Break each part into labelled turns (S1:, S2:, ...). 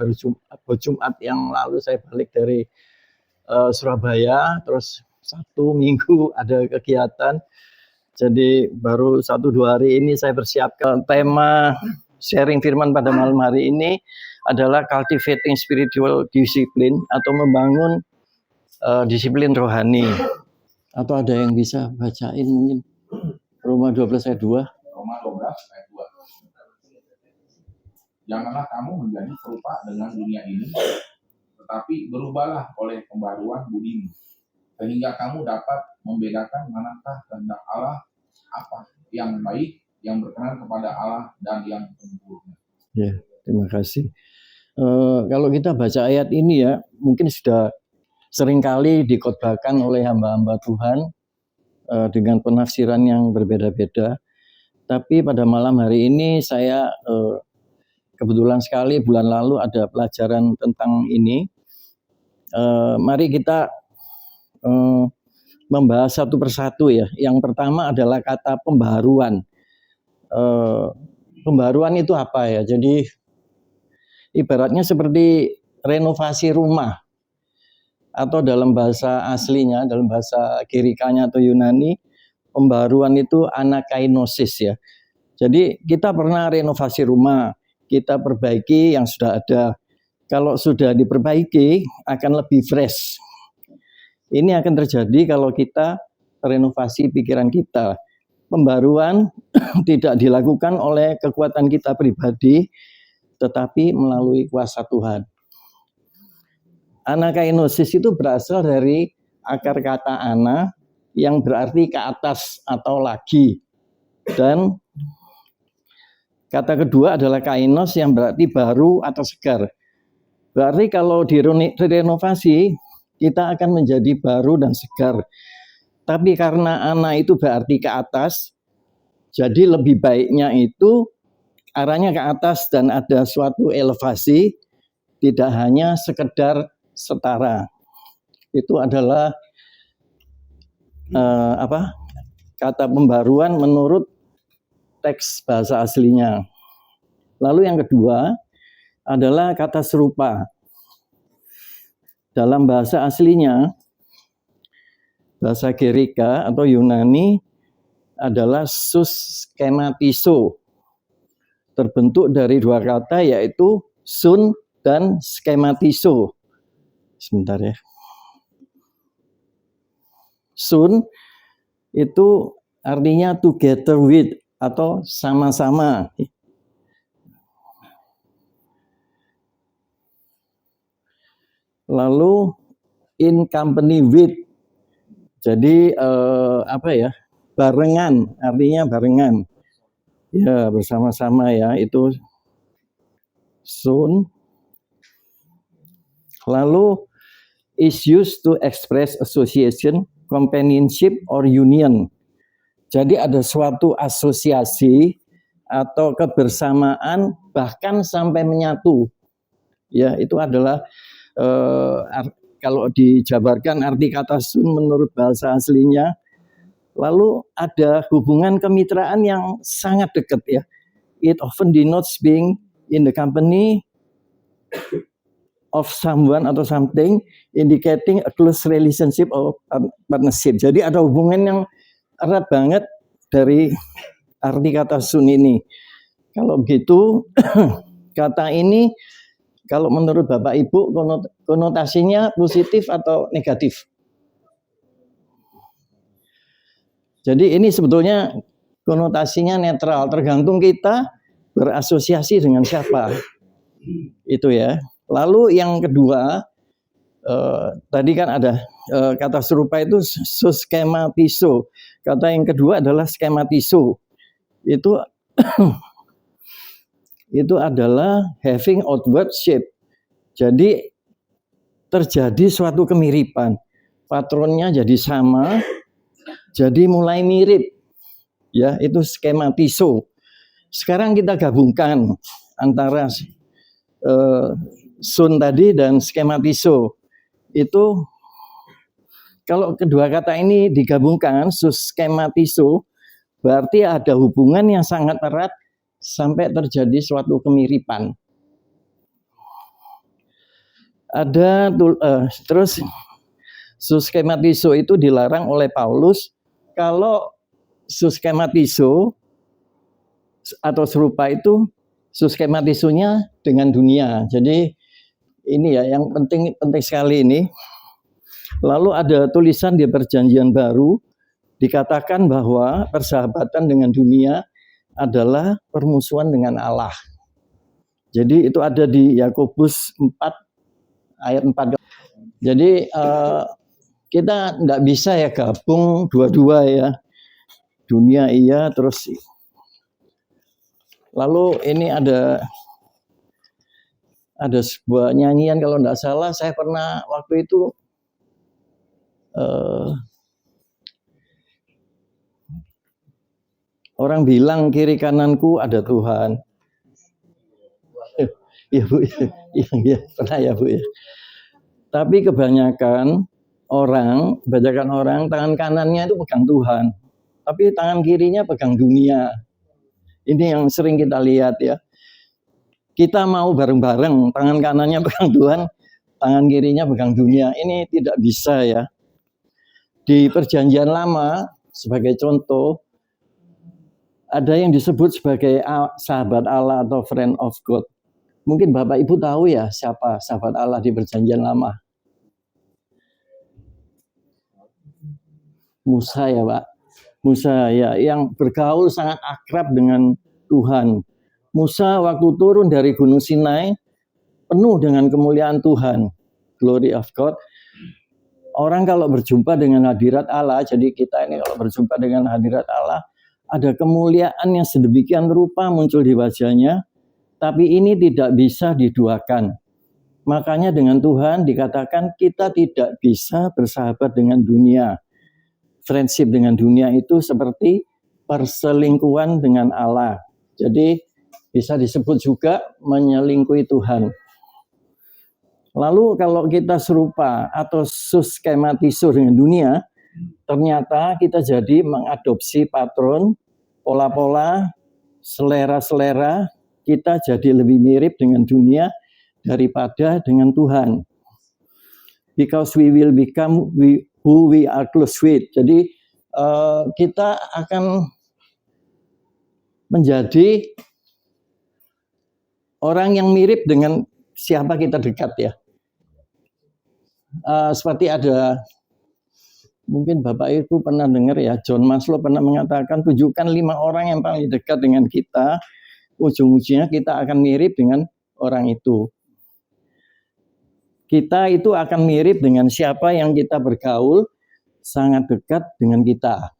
S1: baru Jumat yang lalu saya balik dari Surabaya, terus Sabtu Minggu ada kegiatan. Jadi baru 1-2 hari ini saya persiapkan tema sharing firman pada malam hari ini adalah cultivating spiritual discipline atau membangun disiplin rohani. Atau ada yang bisa bacain mungkin Roma 12 ayat 2.
S2: Roma 12 ayat 2. Janganlah kamu menjadi serupa dengan dunia ini, tetapi berubahlah oleh pembaruan budimu, sehingga kamu dapat membedakan manakah kehendak Allah, apa yang baik, yang berkenan kepada Allah, dan yang sempurna.
S1: Ya, terima kasih. Kalau kita baca ayat ini ya, mungkin sudah seringkali dikhotbahkan oleh hamba-hamba Tuhan dengan penafsiran yang berbeda-beda. Tapi pada malam hari ini saya kebetulan sekali bulan lalu ada pelajaran tentang ini. Mari kita membahas satu persatu ya. Yang pertama adalah kata pembaharuan. Pembaharuan itu apa ya? Jadi ibaratnya seperti renovasi rumah. Atau dalam bahasa aslinya, dalam bahasa Girikanya atau Yunani, pembaharuan itu anakainosis ya. Jadi kita pernah renovasi rumah, kita perbaiki yang sudah ada. Kalau sudah diperbaiki akan lebih fresh. Ini akan terjadi kalau kita renovasi pikiran kita. Pembaruan tidak dilakukan oleh kekuatan kita pribadi, tetapi melalui kuasa Tuhan. Anakainosis itu berasal dari akar kata ana yang berarti ke atas atau lagi. Dan kata kedua adalah kainos yang berarti baru atau segar. Berarti kalau direnovasi, kita akan menjadi baru dan segar. Tapi karena ana itu berarti ke atas, jadi lebih baiknya itu arahnya ke atas dan ada suatu elevasi, tidak hanya sekedar setara. Itu adalah kata pembaruan menurut teks bahasa aslinya. Lalu yang kedua adalah kata serupa. Dalam bahasa aslinya, bahasa Girika atau Yunani adalah suskematiso. Terbentuk dari dua kata yaitu sun dan skematiso. Sebentar ya. Sun itu artinya together with atau sama-sama. Lalu in company with, jadi barengan, artinya barengan, ya bersama-sama ya, itu sun. Lalu is used to express association, companionship, or union. Jadi ada suatu asosiasi atau kebersamaan bahkan sampai menyatu. Ya, itu adalah kalau dijabarkan arti kata sun menurut bahasa aslinya. Lalu ada hubungan kemitraan yang sangat dekat ya. It often denotes being in the company of someone atau something, indicating a close relationship or partnership. Jadi ada hubungan yang erat banget dari arti kata sun ini. Kalau begitu, kata ini kalau menurut Bapak Ibu konotasinya positif atau negatif? Jadi ini sebetulnya konotasinya netral, tergantung kita berasosiasi dengan siapa. Itu ya. Lalu yang kedua, tadi kan ada kata serupa itu suskematiso. Kata yang kedua adalah skematiso. Itu adalah having outward shape. Jadi terjadi suatu kemiripan. Patronnya jadi sama, jadi mulai mirip. Ya, itu skematiso. Sekarang kita gabungkan antara sun tadi dan skematiso. Itu kalau kedua kata ini digabungkan, suskematiso, berarti ada hubungan yang sangat erat sampai terjadi suatu kemiripan. Terus suskematizo itu dilarang oleh Paulus. Kalau suskematizo atau serupa itu suskematizonya dengan dunia. Jadi ini ya yang penting sekali ini. Lalu ada tulisan di Perjanjian Baru dikatakan bahwa persahabatan dengan dunia adalah permusuhan dengan Allah. Jadi itu ada di Yakobus 4 ayat 4. Jadi kita nggak bisa ya gabung dua-dua ya. Dunia iya terus. Lalu ini ada sebuah nyanyian kalau nggak salah saya pernah waktu itu orang bilang kiri kananku ada Tuhan. Iya Bu, iya pernah ya Bu ya. Tapi kebanyakan orang tangan kanannya itu pegang Tuhan, tapi tangan kirinya pegang dunia. Ini yang sering kita lihat ya. Kita mau bareng-bareng, tangan kanannya pegang Tuhan, tangan kirinya pegang dunia. Ini tidak bisa ya. Di Perjanjian Lama, sebagai contoh, ada yang disebut sebagai sahabat Allah atau friend of God. Mungkin Bapak Ibu tahu ya siapa sahabat Allah di Perjanjian Lama. Musa ya Pak. Musa ya yang bergaul sangat akrab dengan Tuhan. Musa waktu turun dari Gunung Sinai penuh dengan kemuliaan Tuhan. Glory of God. Orang kalau berjumpa dengan hadirat Allah, jadi kita ini kalau berjumpa dengan hadirat Allah, ada kemuliaan yang sedemikian rupa muncul di wajahnya. Tapi ini tidak bisa diduakan. Makanya dengan Tuhan dikatakan kita tidak bisa bersahabat dengan dunia. Friendship dengan dunia itu seperti perselingkuhan dengan Allah. Jadi bisa disebut juga menyelingkuhi Tuhan. Lalu kalau kita serupa atau suskematizo dengan dunia, ternyata kita jadi mengadopsi patron, pola-pola, selera-selera, kita jadi lebih mirip dengan dunia daripada dengan Tuhan. Because we will become who we are close with. Jadi kita akan menjadi orang yang mirip dengan siapa kita dekat ya. Seperti ada, mungkin Bapak Ibu pernah dengar ya, John Maslow pernah mengatakan tunjukkan 5 orang yang paling dekat dengan kita. Ujung-ujungnya kita akan mirip dengan orang itu. Kita itu akan mirip dengan siapa yang kita bergaul sangat dekat dengan kita.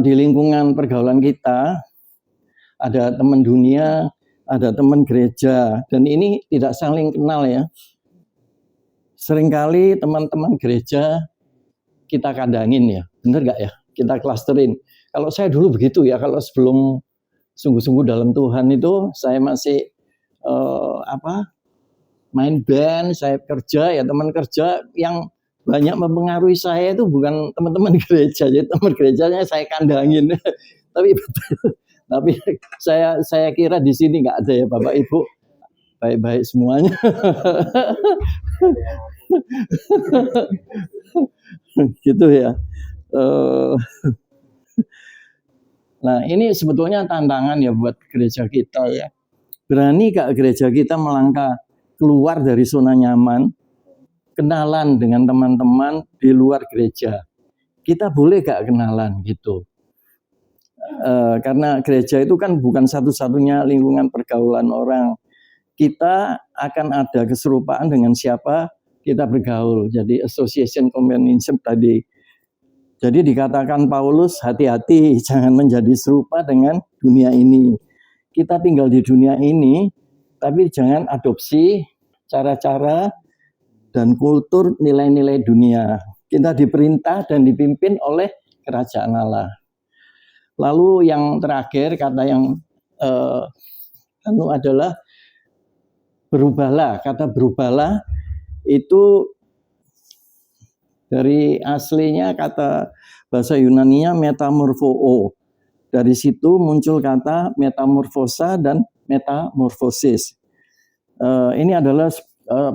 S1: Di lingkungan pergaulan kita ada teman dunia, ada teman gereja, dan ini tidak saling kenal ya. Seringkali teman-teman gereja kita kandangin ya, benar nggak ya? Kita klasterin. Kalau saya dulu begitu ya, kalau sebelum sungguh-sungguh dalam Tuhan itu saya masih main band, saya kerja ya, teman kerja yang banyak mempengaruhi saya itu bukan teman-teman gereja, jadi teman gerejanya saya kandangin. tapi saya kira di sini nggak ada ya Bapak Ibu, baik-baik semuanya. Gitu ya. Nah ini sebetulnya tantangan ya buat gereja kita ya. Berani gak gereja kita melangkah keluar dari zona nyaman, kenalan dengan teman-teman di luar gereja? Kita boleh gak kenalan gitu? Karena gereja itu kan bukan satu-satunya lingkungan pergaulan orang. Kita akan ada keserupaan dengan siapa kita bergaul. Jadi association companionship tadi. Jadi dikatakan Paulus, hati-hati jangan menjadi serupa dengan dunia ini. Kita tinggal di dunia ini, tapi jangan adopsi cara-cara dan kultur nilai-nilai dunia. Kita diperintah dan dipimpin oleh kerajaan Allah. Lalu yang terakhir, kata yang adalah berubahlah. Kata berubahlah itu dari aslinya kata bahasa Yunani-nya metamorphoo. Dari situ muncul kata metamorfosa dan metamorfosis. Ini adalah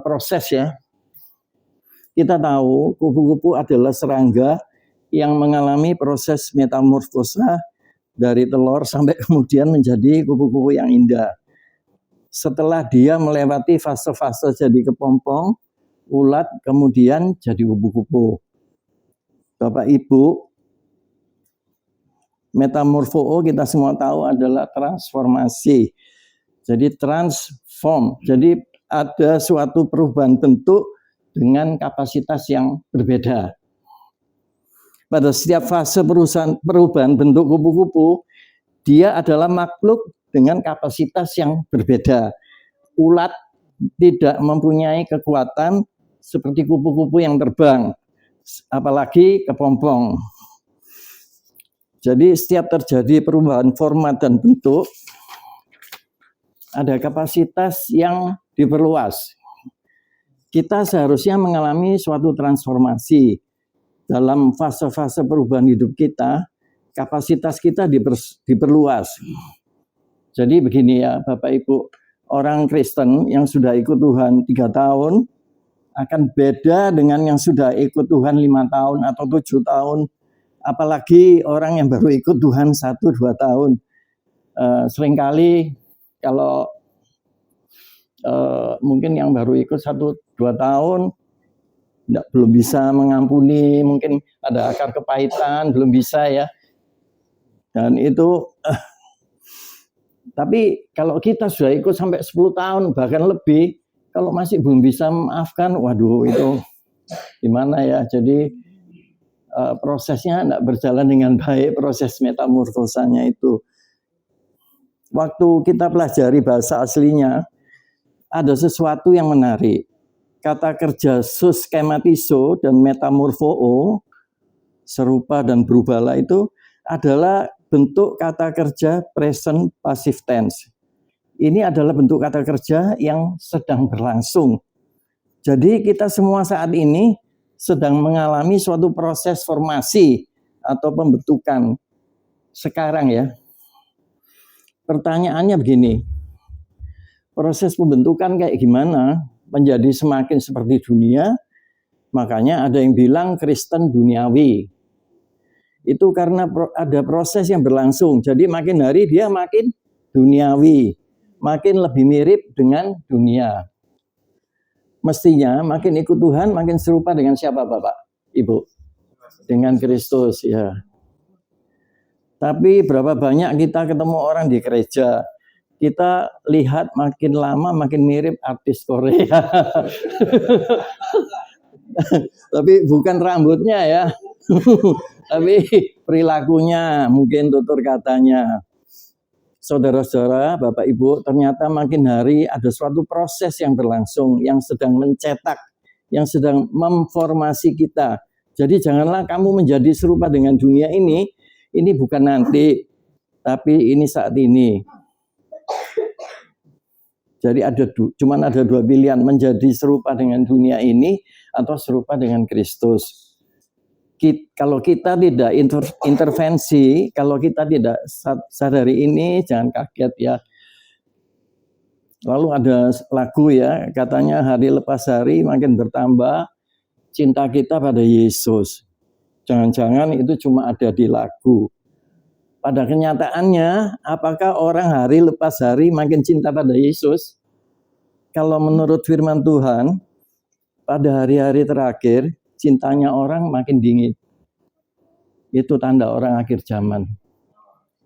S1: proses ya. Kita tahu kupu-kupu adalah serangga yang mengalami proses metamorfosa dari telur sampai kemudian menjadi kupu-kupu yang indah. Setelah dia melewati fase-fase jadi kepompong, ulat, kemudian jadi kupu-kupu. Bapak Ibu, metamorfoo kita semua tahu adalah transformasi. Jadi transform. Jadi ada suatu perubahan bentuk dengan kapasitas yang berbeda. Pada setiap fase perubahan bentuk kupu-kupu, dia adalah makhluk dengan kapasitas yang berbeda. Ulat tidak mempunyai kekuatan seperti kupu-kupu yang terbang, apalagi kepompong. Jadi setiap terjadi perubahan format dan bentuk, ada kapasitas yang diperluas. Kita seharusnya mengalami suatu transformasi dalam fase-fase perubahan hidup kita, kapasitas kita diperluas. Jadi begini ya Bapak Ibu, orang Kristen yang sudah ikut Tuhan 3 tahun akan beda dengan yang sudah ikut Tuhan 5 tahun atau 7 tahun. Apalagi orang yang baru ikut Tuhan 1-2 tahun. Seringkali kalau mungkin yang baru ikut 1-2 tahun belum bisa mengampuni, mungkin ada akar kepahitan, belum bisa ya. Dan itu tapi kalau kita sudah ikut sampai 10 tahun bahkan lebih, kalau masih belum bisa memaafkan, waduh itu gimana ya. Jadi prosesnya tidak berjalan dengan baik, proses metamorfosanya itu. Waktu kita pelajari bahasa aslinya, ada sesuatu yang menarik. Kata kerja sus schematizo dan metamorfoo, serupa dan berubahlah, itu adalah bentuk kata kerja present passive tense. Ini adalah bentuk kata kerja yang sedang berlangsung. Jadi kita semua saat ini sedang mengalami suatu proses formasi atau pembentukan sekarang ya. Pertanyaannya begini, proses pembentukan kayak gimana menjadi semakin seperti dunia? Makanya ada yang bilang Kristen duniawi. Itu karena ada proses yang berlangsung. Jadi makin hari dia makin duniawi, makin lebih mirip dengan dunia. Mestinya makin ikut Tuhan, makin serupa dengan siapa Bapak, Ibu? Dengan Kristus ya. Tapi berapa banyak kita ketemu orang di gereja, kita lihat makin lama makin mirip artis Korea. Tapi bukan rambutnya ya, tapi perilakunya, mungkin tutur katanya. Saudara-saudara, Bapak Ibu, ternyata makin hari ada suatu proses yang berlangsung, yang sedang mencetak, yang sedang memformasi kita. Jadi janganlah kamu menjadi serupa dengan dunia ini bukan nanti, tapi ini saat ini. Jadi cuman ada 2 pilihan, menjadi serupa dengan dunia ini atau serupa dengan Kristus. Kalau kita tidak intervensi, kalau kita tidak sadari ini, jangan kaget ya. Lalu ada lagu ya, katanya hari lepas hari makin bertambah cinta kita pada Yesus. Jangan-jangan itu cuma ada di lagu. Pada kenyataannya, apakah orang hari lepas hari makin cinta pada Yesus? Kalau menurut firman Tuhan, pada hari-hari terakhir, cintanya orang makin dingin. Itu tanda orang akhir zaman.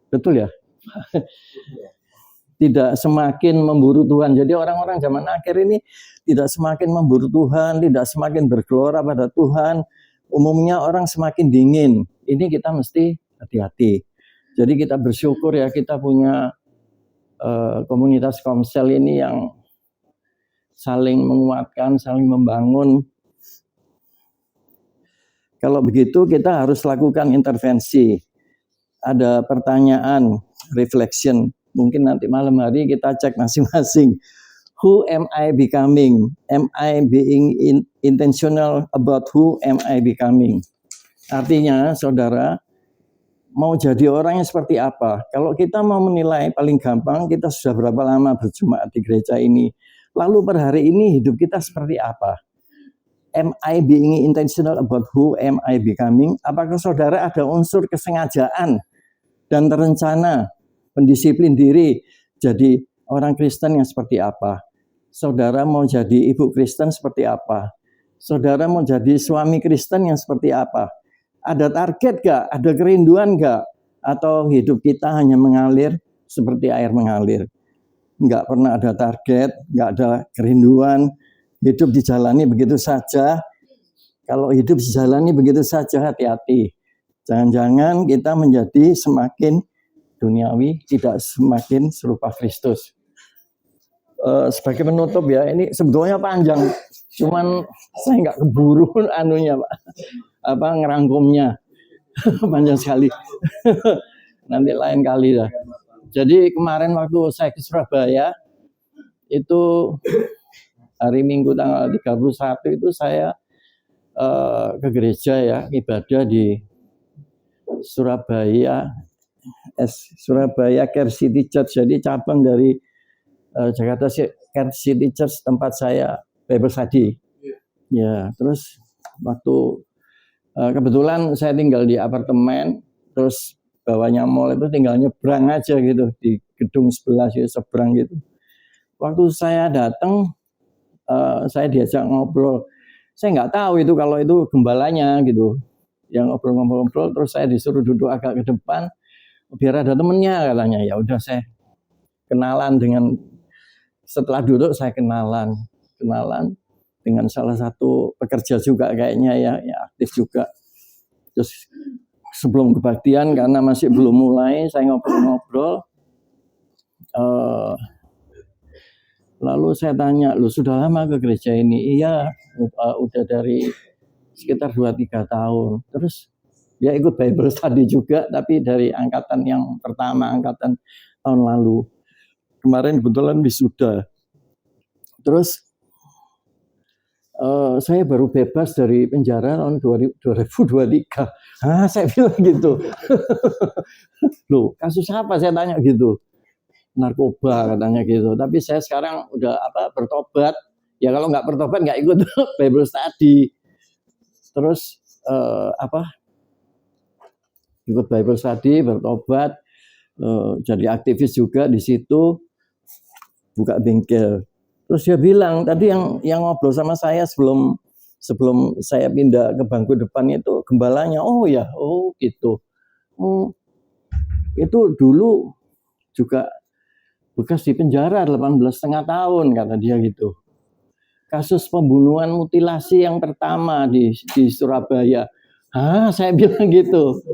S1: Betul ya? Tidak semakin memburu Tuhan. Jadi orang-orang zaman akhir ini tidak semakin memburu Tuhan, tidak semakin bergelora pada Tuhan. Umumnya orang semakin dingin. Ini kita mesti hati-hati. Jadi kita bersyukur ya, kita punya komunitas Komsel ini yang saling menguatkan, saling membangun. Kalau begitu kita harus lakukan intervensi. Ada pertanyaan, reflection. Mungkin nanti malam hari kita cek masing-masing. Who am I becoming? Am I being intentional about who am I becoming? Artinya, saudara, mau jadi orang yang seperti apa? Kalau kita mau menilai paling gampang, kita sudah berapa lama berjemaat di gereja ini? Lalu per hari ini hidup kita seperti apa? Am I being intentional about who am I becoming? Apakah saudara ada unsur kesengajaan dan terencana pendisiplin diri jadi orang Kristen yang seperti apa? Saudara mau jadi ibu Kristen seperti apa? Saudara mau jadi suami Kristen yang seperti apa? Ada target gak? Ada kerinduan gak? Atau hidup kita hanya mengalir seperti air mengalir? Nggak pernah ada target, nggak ada kerinduan, hidup dijalani begitu saja. Kalau hidup dijalani begitu saja, hati-hati. Jangan-jangan kita menjadi semakin duniawi, tidak semakin serupa Kristus. Sebagai penutup ya, ini sebetulnya panjang, cuman saya nggak keburu anunya Pak, ngerangkumnya. Panjang sekali. Nanti lain kali lah. Jadi kemarin waktu saya ke Surabaya, itu hari Minggu tanggal 31 itu saya ke gereja ya, ibadah di Surabaya, Surabaya Care City Church. Jadi cabang dari Jakarta Care City Church tempat saya Bible study. Ya, terus waktu kebetulan saya tinggal di apartemen, terus bawahnya mall itu tinggal nyebrang aja gitu di gedung sebelah sih, seberang gitu. Waktu saya datang, saya diajak ngobrol. Saya nggak tahu itu kalau itu gembalanya gitu, yang ngobrol-ngobrol. Terus saya disuruh duduk agak ke depan, biar ada temennya katanya. Ya udah saya kenalan dengan. Setelah duduk saya kenalan dengan salah satu pekerja juga kayaknya ya aktif juga. Terus sebelum kebaktian karena masih belum mulai, saya ngobrol-ngobrol. Lalu saya tanya, lu sudah lama ke gereja ini? Iya, udah dari sekitar 2-3 tahun. Terus dia ikut Bible study juga, tapi dari angkatan yang pertama, angkatan tahun lalu. Kemarin kebetulan wisuda. Terus saya baru bebas dari penjara tahun 2023. Saya bilang gitu. Loh, kasus apa? Saya tanya gitu. Narkoba katanya gitu. Tapi saya sekarang udah bertobat. Ya kalau nggak bertobat nggak ikut Bible study. Terus ikut Bible study, bertobat, jadi aktivis juga di situ, buka bengkel. Terus dia bilang tadi yang ngobrol sama saya sebelum saya pindah ke bangku depan itu gembalanya. Oh gitu. Itu dulu juga bekas di penjara 18,5 tahun kata dia gitu. Kasus pembunuhan mutilasi yang pertama di Surabaya. Saya bilang gitu.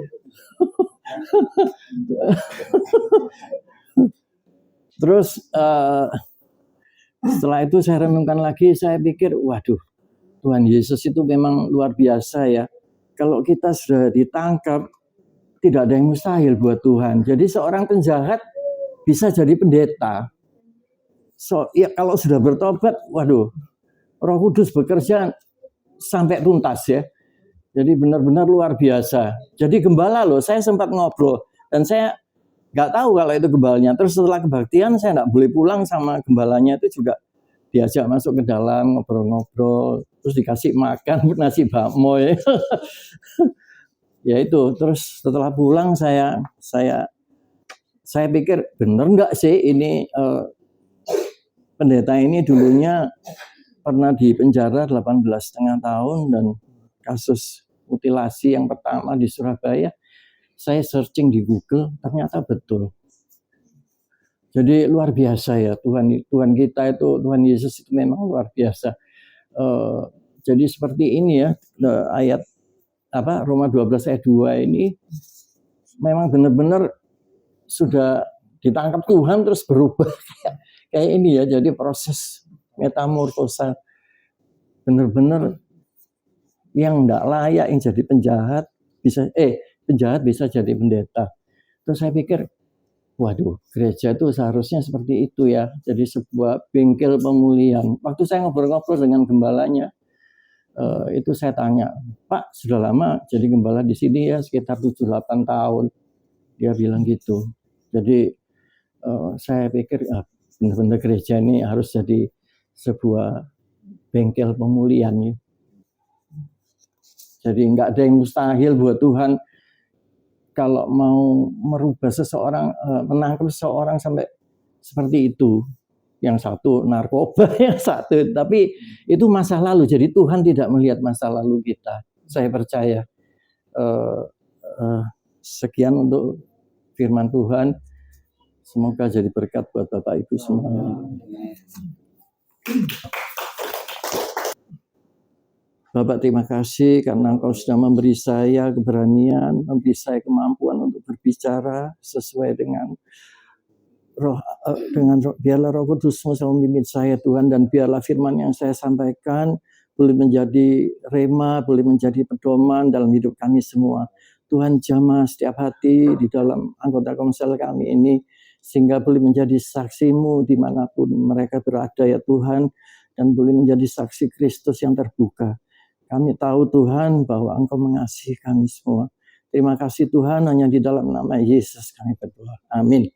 S1: Terus setelah itu saya renungkan lagi, saya pikir, waduh, Tuhan Yesus itu memang luar biasa ya. Kalau kita sudah ditangkap, tidak ada yang mustahil buat Tuhan. Jadi seorang penjahat bisa jadi pendeta. Ya kalau sudah bertobat, waduh, Roh Kudus bekerja sampai tuntas ya. Jadi benar-benar luar biasa. Jadi gembala loh, saya sempat ngobrol dan saya nggak tahu kalau itu gembalanya. Terus setelah kebaktian saya nggak boleh pulang sama gembalanya, itu juga diajak masuk ke dalam ngobrol-ngobrol, terus dikasih makan nasi bakmoy. Ya itu. Terus setelah pulang saya pikir bener nggak sih ini pendeta ini dulunya pernah di penjara 18,5 tahun dan kasus mutilasi yang pertama di Surabaya. Saya searching di Google, ternyata betul. Jadi luar biasa ya Tuhan kita itu, Tuhan Yesus itu memang luar biasa. Jadi seperti ini ya, ayat Roma 12 ayat 2 ini memang benar-benar sudah ditangkap Tuhan terus berubah kayak ini ya. Jadi proses metamorfosa, benar-benar yang enggak layak yang jadi penjahat bisa jadi pendeta. Terus saya pikir, waduh, gereja itu seharusnya seperti itu ya. Jadi sebuah bengkel pemulihan. Waktu saya ngobrol-ngobrol dengan gembalanya, itu saya tanya, Pak, sudah lama jadi gembala di sini ya, sekitar 7-8 tahun. Dia bilang gitu. Jadi saya pikir benar-benar gereja ini harus jadi sebuah bengkel pemulihan ya. Jadi nggak ada yang mustahil buat Tuhan kalau mau merubah seseorang, menangkap seseorang sampai seperti itu. Yang satu narkoba, yang satu, tapi itu masa lalu. Jadi Tuhan tidak melihat masa lalu kita. Saya percaya. Sekian untuk firman Tuhan. Semoga jadi berkat buat Bapak Ibu semuanya. Bapak, terima kasih karena Engkau sudah memberi saya keberanian, memberi saya kemampuan untuk berbicara sesuai dengan roh, biarlah Roh Kudus-Mu selalu memimpin saya Tuhan, dan biarlah firman yang saya sampaikan boleh menjadi rema, boleh menjadi pedoman dalam hidup kami semua. Tuhan jamah setiap hati di dalam anggota komsel kami ini, sehingga boleh menjadi saksi-Mu dimanapun mereka berada ya Tuhan, dan boleh menjadi saksi Kristus yang terbuka. Kami tahu Tuhan bahwa Engkau mengasihi kami semua. Terima kasih Tuhan, hanya di dalam nama Yesus kami berdoa. Amin.